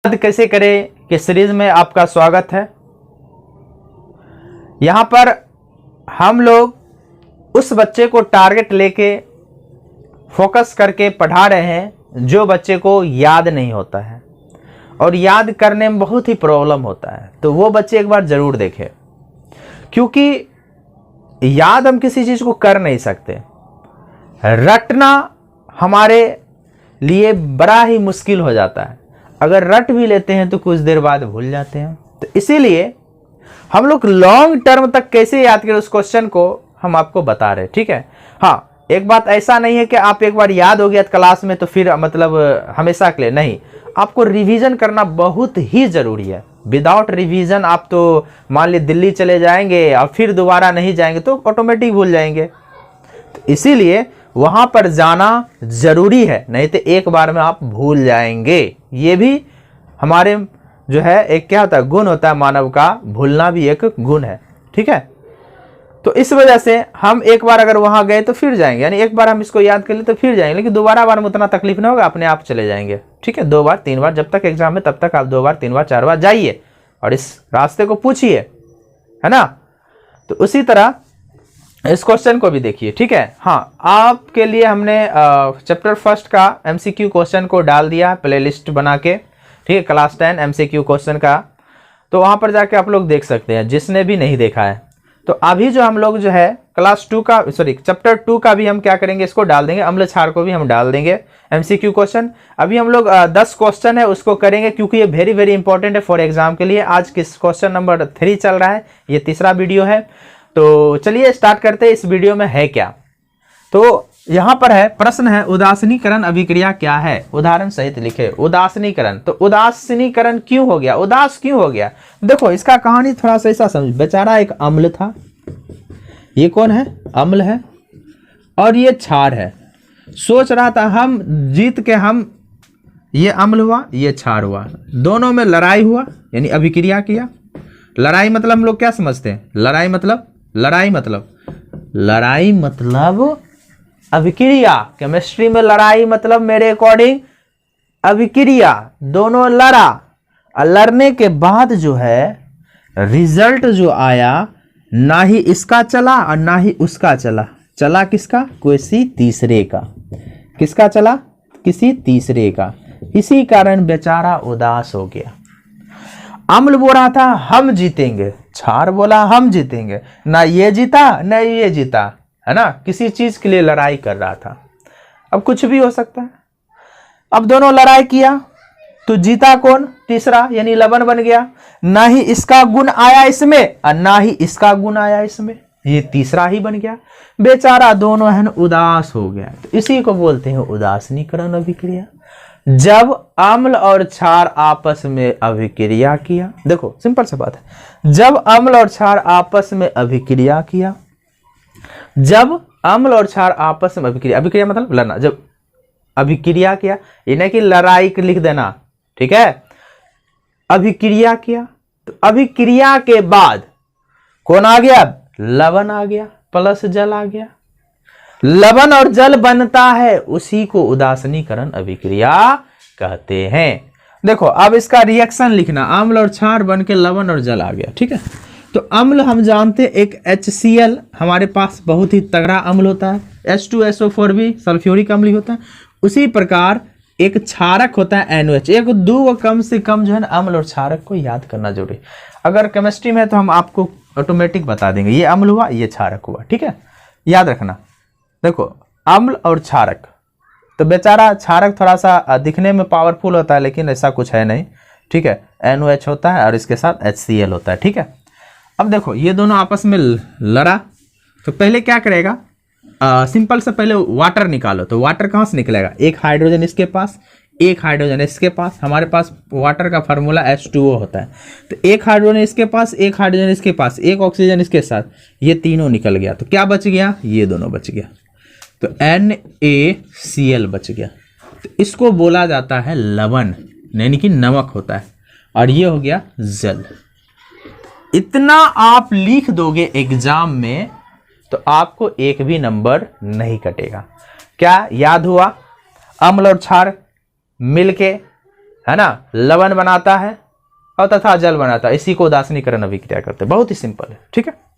याद कैसे करें कि सीरीज में आपका स्वागत है। यहां पर हम लोग उस बच्चे को टारगेट लेके फोकस करके पढ़ा रहे हैं जो बच्चे को याद नहीं होता है और याद करने में बहुत ही प्रॉब्लम होता है। तो वो बच्चे एक बार जरूर देखें, क्योंकि याद हम किसी चीज को कर नहीं सकते, रटना हमारे लिए बड़ा ही मुश्किल हो जाता है। अगर रट भी लेते हैं तो कुछ देर बाद भूल जाते हैं। तो इसीलिए हम लोग लॉन्ग टर्म तक कैसे याद करें उस क्वेश्चन को हम आपको बता रहे हैं, ठीक है। हाँ, एक बात ऐसा नहीं है कि आप एक बार याद हो गया क्लास में तो फिर मतलब हमेशा के लिए नहीं, आपको रिवीजन करना बहुत ही जरूरी है। विदाउट रिवीजन आप तो मान लीजिए दिल्ली चले जाएंगे और फिर दोबारा नहीं जाएंगे तो ऑटोमेटिक भूल जाएंगे। तो इसीलिए वहां पर जाना जरूरी है, नहीं तो एक बार में आप भूल जाएंगे। ये भी हमारे जो है एक क्या होता है, गुण होता है मानव का, भूलना भी एक गुण है, ठीक है। तो इस वजह से हम एक बार अगर वहां गए तो फिर जाएंगे, यानी एक बार हम इसको याद कर ले तो फिर जाएंगे, लेकिन दोबारा बार में उतना तकलीफ नहीं होगा, अपने आप चले जाएंगे, ठीक है। 2 बार 3 बार जब तक एग्जाम है तब तक आप 2 बार 3 बार 4 बार जाइए और इस रास्ते को पूछिए, है ना। तो उसी तरह इस क्वेश्चन को भी देखिए, ठीक है। हाँ, आपके लिए हमने चैप्टर फर्स्ट का एमसीक्यू क्वेश्चन को डाल दिया प्लेलिस्ट बना के, ठीक है, क्लास 10 एमसीक्यू क्वेश्चन का। तो वहां पर जाके आप लोग देख सकते हैं जिसने भी नहीं देखा है। तो अभी जो हम लोग जो है क्लास 2 का चैप्टर 2 का भी हम क्या करेंगे, इसको डाल देंगे, अम्ल क्षार को भी हम डाल देंगे एमसीक्यू क्वेश्चन। अभी हम लोग 10 क्वेश्चन है उसको करेंगे, क्योंकि ये वेरी वेरी इंपॉर्टेंट है फॉर एग्जाम के लिए। आज किस क्वेश्चन नंबर 3 चल रहा है, ये तीसरा वीडियो है। तो चलिए स्टार्ट करते हैं। इस वीडियो में है क्या, तो यहां पर है प्रश्न है, उदासीनीकरण अभिक्रिया क्या है, उदाहरण सहित लिखे। उदासीनीकरण, तो उदासीनीकरण क्यों हो गया, उदास क्यों हो गया। देखो इसका कहानी थोड़ा सा ऐसा समझ, बेचारा एक अम्ल था, ये कौन है, अम्ल है, और ये क्षार है। सोच रहा था हम जीत के हम, ये अम्ल हुआ ये क्षार हुआ, दोनों में लड़ाई हुआ, यानी अभिक्रिया किया। लड़ाई मतलब हम लोग क्या समझते हैं, लड़ाई मतलब अभिक्रिया। केमिस्ट्री में लड़ाई मतलब मेरे अकॉर्डिंग अभिक्रिया, दोनों लड़ा और लड़ने के बाद जो है रिजल्ट जो आया, ना ही इसका चला और ना ही उसका चला। चला किसका, किसी तीसरे का। किसका चला, किसी तीसरे का। इसी कारण बेचारा उदास हो गया। अम्ल बोल रहा था हम जीतेंगे, क्षार बोला हम जीतेंगे, ना ये जीता ना ये जीता, है ना। किसी चीज के लिए लड़ाई कर रहा था, अब कुछ भी हो सकता है। अब दोनों लड़ाई किया तो जीता कौन, तीसरा, यानी लवण बन गया। ना ही इसका गुण आया इसमें और ना ही इसका गुण आया इसमें, ये तीसरा ही बन गया। बेचारा दोनों है उदास हो गया। तो इसी को बोलते हैं उदासीनीकरण अभिक्रिया। जब अम्ल और क्षार आपस में अभिक्रिया किया, देखो सिंपल सा बात है, जब अम्ल और क्षार आपस में अभिक्रिया किया, जब अम्ल और क्षार आपस में अभिक्रिया मतलब लड़ना, जब अभिक्रिया किया, ये नहीं कि लड़ाई लिख देना, ठीक है। अभिक्रिया किया तो अभिक्रिया के बाद कौन आ गया, लवण आ गया, प्लस जल आ गया। लवण और जल बनता है, उसी को उदासीनीकरण अभिक्रिया कहते हैं। देखो अब इसका रिएक्शन लिखना, अम्ल और क्षार बन के लवण और जल आ गया, ठीक है। तो अम्ल हम जानते हैं एक HCl हमारे पास बहुत ही तगड़ा अम्ल होता है, H2SO4 भी सल्फ्यूरिक अम्ल होता है। उसी प्रकार एक क्षारक होता है NOH। एक दो कम से कम जो है ना अम्ल और क्षारक को याद करना जरूरी। अगर केमिस्ट्री में है तो हम आपको ऑटोमेटिक बता देंगे, ये अम्ल हुआ ये क्षारक हुआ, ठीक है, याद रखना। देखो अम्ल और क्षारक, तो बेचारा क्षारक थोड़ा सा दिखने में पावरफुल होता है लेकिन ऐसा कुछ है नहीं, ठीक है। NOH होता है और इसके साथ HCl होता है, ठीक है। अब देखो ये दोनों आपस में लड़ा, तो पहले क्या करेगा, सिंपल से पहले वाटर निकालो। तो वाटर कहाँ से निकलेगा, एक हाइड्रोजन इसके पास एक हाइड्रोजन इसके पास। हमारे पास वाटर का फार्मूला H2O होता है। तो एक हाइड्रोजन इसके पास एक हाइड्रोजन इसके पास एक ऑक्सीजन इसके साथ, ये तीनों निकल गया। तो क्या बच गया, ये दोनों बच गया, तो NaCl बच गया। तो इसको बोला जाता है लवण, यानी कि नमक होता है, और ये हो गया जल। इतना आप लिख दोगे एग्जाम में तो आपको एक भी नंबर नहीं कटेगा। क्या याद हुआ, अम्ल और क्षार मिलके, है ना, लवण बनाता है और तथा जल बनाता है, इसी को उदासीनीकरण अभिक्रिया करते हैं। बहुत ही सिंपल है, ठीक है।